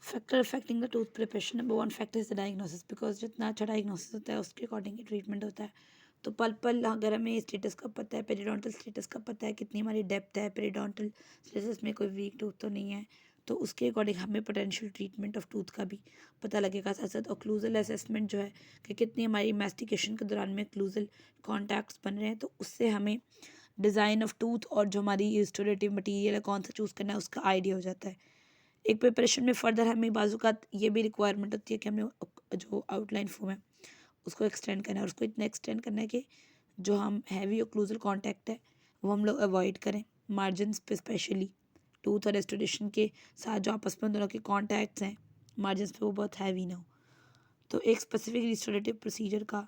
Factor affecting the tooth preparation, number one factor is the diagnosis, because जितना अच्छा diagnosis होता है उसके अकॉर्डिंग ही ट्रीटमेंट होता है। तो पल्पल अगर हमें स्टेटस का पता है, पेरिडोंटल स्टेटस का पता है, कितनी हमारी डेप्थ है, पेरिडोंटल स्टेटस में कोई वीक टूथ तो नहीं है, तो उसके अकॉर्डिंग हमें पोटेंशियल ट्रीटमेंट ऑफ टूथ का भी पता लगेगा। साथ साथ ओक्लूजल असेसमेंट जो है कि कितनी हमारी मैस्टिकेशन के दौरान में ओक्लूजल कॉन्टैक्ट्स बन रहे हैं, तो उससे हमें डिज़ाइन ऑफ टूथ और जो हमारी रिस्टोरेटिव मटीरियल है कौन सा चूज़ करना है उसका आइडिया हो जाता है। एक प्रिपरेशन में फ़र्दर हमें बाज़ूकात ये भी रिक्वायरमेंट होती है कि हमने जो आउटलाइन फोम है उसको एक्सटेंड करना है, और उसको इतना एक्सटेंड करना है कि जो हम हैवी ओक्लूजल कॉन्टैक्ट है वो हम लोग अवॉइड करें, मार्जिनस पे स्पेशली टूथ और रेस्टोरेशन के साथ जो आपस में दोनों के कॉन्टैक्ट्स हैं मार्जिनस पे वो बहुत हैवी ना हो। तो एक स्पेसिफिक रिस्टोरेटिव प्रोसीजर का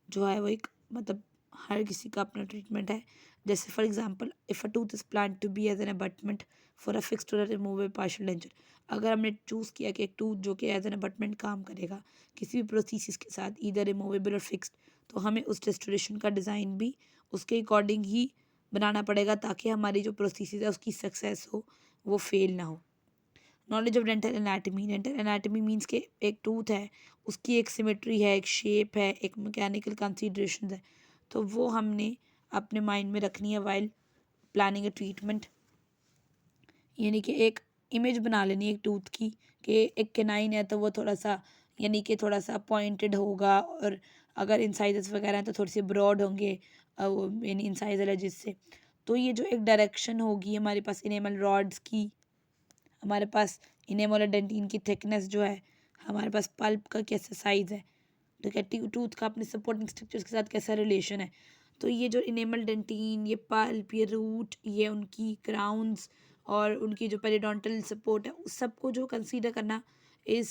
जो है वो एक मतलब हर किसी का अपना ट्रीटमेंट है। जैसे for example if a tooth is plan to be as an abutment for a fixed or removable partial denture, अगर हमने चूज़ किया कि एक टूथ जो कि एज एन अबटमेंट काम करेगा किसी भी प्रोसीसिस के साथ ईदर रिमूवेबल और फिक्स्ड, तो हमें उस रेस्टोरेशन का डिज़ाइन भी उसके अकॉर्डिंग ही बनाना पड़ेगा ताकि हमारी जो प्रोसीसिस है उसकी सक्सेस हो, वो फेल ना हो। Knowledge of dental anatomy, dental anatomy means के एक टूथ है उसकी एक सिमेट्री है, एक शेप है, एक मैकेनिकल कंसीडरेशन है, तो वो हमने अपने माइंड में रखनी है वाइल प्लानिंग अ ट्रीटमेंट। यानी कि एक इमेज बना लेनी है एक टूथ की कि एक केनाइन है तो वो थोड़ा सा यानी कि थोड़ा सा पॉइंटेड होगा, और अगर इंसाइजेस वगैरह हैं तो थोड़ी सी ब्रॉड होंगे यानी इंसाइजर है जिससे। तो ये जो एक डायरेक्शन होगी हमारे पास इनेमल रॉड्स की, हमारे पास इनेमोलर डेंटिन की थिकनेस जो है, हमारे पास पल्प का कैसा साइज़ है, ठीक है, टूथ का अपने सपोर्टिंग स्ट्रक्चर्स के साथ कैसा रिलेशन है। तो ये जो इनेमल डेंटिन, ये पल्प, ये रूट, ये उनकी क्राउन्स और उनकी जो पेरिडोंटल सपोर्ट है उस सबको जो कंसीडर करना is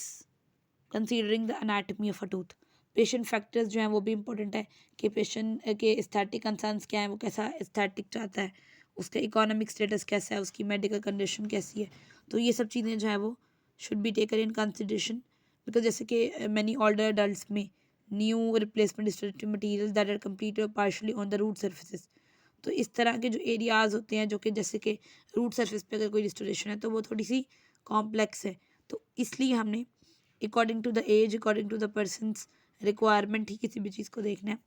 considering the anatomy of a tooth. Patient factors जो हैं वो भी इंपॉर्टेंट है कि पेशेंट के एस्थेटिक कंसर्न्स क्या हैं, वो कैसा एस्थेटिक चाहता है, उसका इकोनॉमिक स्टेटस कैसा है, उसकी मेडिकल कंडीशन कैसी है। तो ये सब चीज़ें जो है वो should be taken in consideration, because जैसे कि मैनी ओल्डर अडल्ट में new replacement restorative material that are complete और partially on the root surfaces. तो इस तरह के जो एरियाज़ होते हैं जो कि जैसे कि रूट सरफेस पे अगर कोई रिस्टोरेशन है तो वो थोड़ी सी कॉम्प्लेक्स है, तो इसलिए हमने according to the age, according to the person's requirement ही किसी भी चीज़ को देखना है।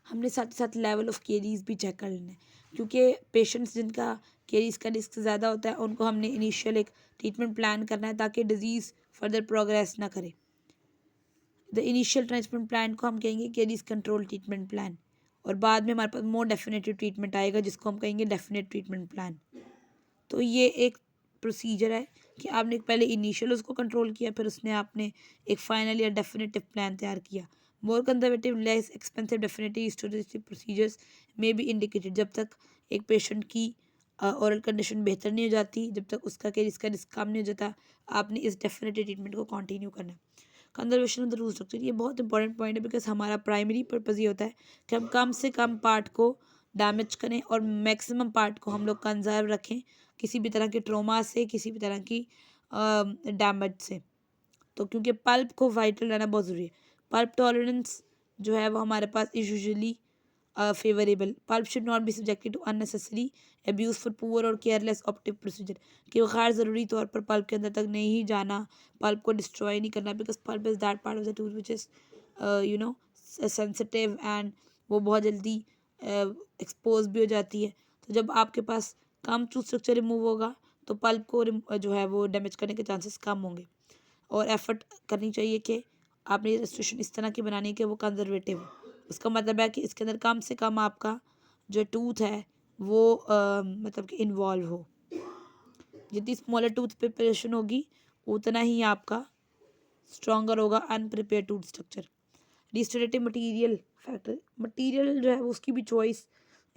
हमने साथ ही साथ लेवल ऑफ केरीज भी चेक कर लेना है, क्योंकि पेशेंट्स जिनका केरीज का रिस्क ज़्यादा होता है उनको हमने इनिशियल एक ट्रीटमेंट प्लान करना है ताकि डिजीज़ फर्दर प्रोग्रेस ना करे। द इनिशियल ट्रीटमेंट प्लान को हम कहेंगे केरीज कंट्रोल ट्रीटमेंट प्लान, और बाद में हमारे पास मोर डेफिनेटिव ट्रीटमेंट आएगा जिसको हम कहेंगे डेफिनेट ट्रीटमेंट प्लान। तो ये एक प्रोसीजर है कि आपने पहले इनिशियल उसको कंट्रोल किया, फिर उसने आपने एक फाइनल या डेफिनेटिव प्लान तैयार किया। More conservative less expensive definitive हिस्टोरिस्टिक प्रोसीजर्स में बी इंडिकेटेड, जब तक एक पेशेंट की ओरल कंडीशन बेहतर नहीं हो जाती, जब तक उसका केयर इसका रिस्क कम नहीं हो जाता, आपने इस डेफिनेटिव ट्रीटमेंट को कंटिन्यू करना है। Conservation of the root structure, ये बहुत इंपॉर्टेंट पॉइंट है बिकॉज हमारा प्राइमरी पर्पज़ ये होता है कि हम कम से कम पार्ट को डैमेज करें और मैक्सिमम पार्ट को हम लोग कंजर्व रखें किसी भी तरह के ट्रोमा से, किसी भी तरह की डैमेज से। तो क्योंकि पल्प को वाइटल रहना बहुत ज़रूरी है। पल्प टॉलरेंस जो है वो हमारे पास is usually favourable. Pulp should not be subjected to unnecessary abuse for poor और केयरलेस ऑप्टिव प्रोसीजर, कि वो गैर ज़रूरी तौर पर पल्प के अंदर तक नहीं जाना, पल्प को डिस्ट्रॉय नहीं करना, because pulp is that part of the tooth which is you know sensitive and वो बहुत जल्दी एक्सपोज भी हो जाती है। तो जब आपके पास कम टूथ स्ट्रक्चर रिमूव होगा तो पल्प को जो है वो डैमेज करने के चांसेस कम होंगे, और एफर्ट करनी चाहिए कि आपने रेस्टोरेशन इस तरह की बनानी है कि वो कंजर्वेटिव हो। उसका मतलब है कि इसके अंदर कम से कम आपका जो टूथ है वो मतलब कि इन्वॉल्व हो। जितनी स्मॉलर टूथ प्रिपरेशन होगी उतना ही आपका स्ट्रॉन्गर होगा unprepare tooth structure. Restorative material factor, material जो है उसकी भी चॉइस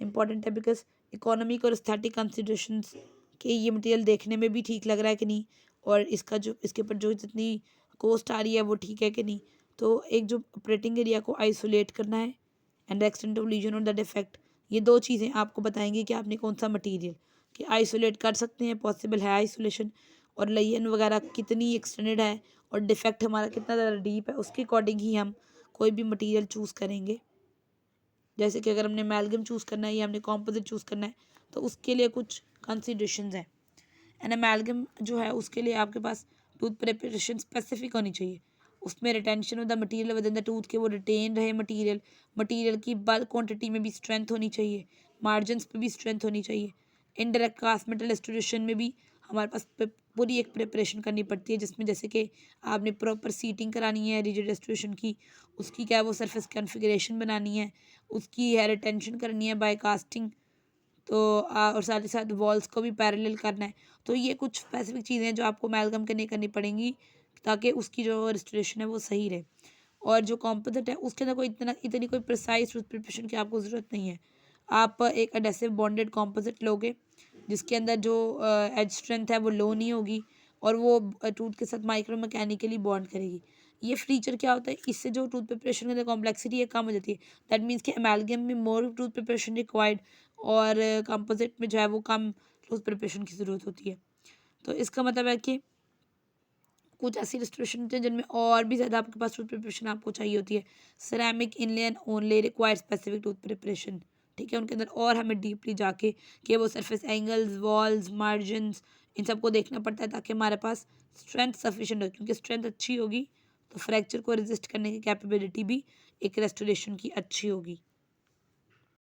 इंपॉर्टेंट है बिकॉज इकोनॉमिक और एस्थेटिक कंसिडरेशंस कि ये मटेरियल देखने में भी ठीक लग रहा है कि नहीं, और इसका जो इसके ऊपर जो जितनी कॉस्ट आ रही है वो ठीक है कि नहीं। तो एक जो ऑपरेटिंग एरिया को आइसोलेट करना है एंड एक्सटेंट ऑफ लीजन और द डिफेक्ट, ये दो चीज़ें आपको बताएंगी कि आपने कौन सा मटीरियल कि आइसोलेट कर सकते हैं, पॉसिबल है आइसोलेशन, और लेयन वगैरह कितनी एक्सटेंडेड है और डिफेक्ट हमारा कितना ज़्यादा डीप है, उसके अकॉर्डिंग ही हम कोई भी मटेरियल चूज़ करेंगे। जैसे कि अगर हमने एमेल्गम चूज़ करना है या हमने कॉम्पोजिट चूज़ करना है तो उसके लिए कुछ कंसिडरेशंस हैं। एंड अमेलगम जो है उसके लिए आपके पास टूथ प्रिपरेशन स्पेसिफिक होनी चाहिए, उसमें retention of the material with in the tooth के वो रिटेन रहे मटेरियल की बल्क क्वांटिटी में भी स्ट्रेंथ होनी चाहिए, मार्जिन पे भी स्ट्रेंथ होनी चाहिए। इनडायरेक्ट कास्ट मेटल रेस्टोरेशन में भी हमारे पास पूरी एक प्रिपरेशन करनी पड़ती है, जिसमें जैसे कि आपने प्रॉपर सीटिंग करानी है रिजिड रेस्टोरेशन की, उसकी क्या वो सरफेस कॉन्फ़िगरेशन बनानी है, उसकी है रिटेंशन करनी है बाय कास्टिंग, तो और साथ ही साथ वॉल्स को भी पैरेलल करना है। तो ये कुछ स्पेसिफिक चीज़ें हैं जो आपको अमेलगम करनी पड़ेंगी ताकि उसकी जो रेस्टोरेशन है वो सही रहे। और जो कॉम्पोजिट है उसके अंदर कोई इतनी कोई प्रिसाइज टूथ प्रिपरेशन की आपको ज़रूरत नहीं है। आप एक एडेसिव बॉन्डेड कॉम्पोजिट लोगे जिसके अंदर जो एज स्ट्रेंथ है वो लो नहीं होगी और वो टूथ के साथ माइक्रो मैकेनिकली बॉन्ड करेगी। ये फीचर क्या होता है, इससे जो टूथ प्रिपरेशन के अंदर कॉम्प्लेक्सिटी है कम हो जाती है। दैट मीन्स कि अमेलगम में मोर टूथ प्रिपरेशन रिक्वायर्ड और कंपोजिट में जो है वो कम टूथ प्रिपरेशन की ज़रूरत होती है। तो इसका मतलब है कि कुछ ऐसी रेस्टोरेशन होते हैं जिनमें और भी ज़्यादा आपके पास टूथ प्रिपरेशन आपको चाहिए होती है। Ceramic inlay and only require specific tooth preparation, ठीक है, उनके अंदर और हमें डीपली जाके कि वो सरफेस एंगल्स, वॉल्स, मार्जिन्स, इन सबको देखना पड़ता है ताकि हमारे पास स्ट्रेंथ सफिशेंट हो, क्योंकि स्ट्रेंथ अच्छी होगी तो फ्रैक्चर को रेजिस्ट करने की कैपेबिलिटी भी एक रेस्टोरेशन की अच्छी होगी।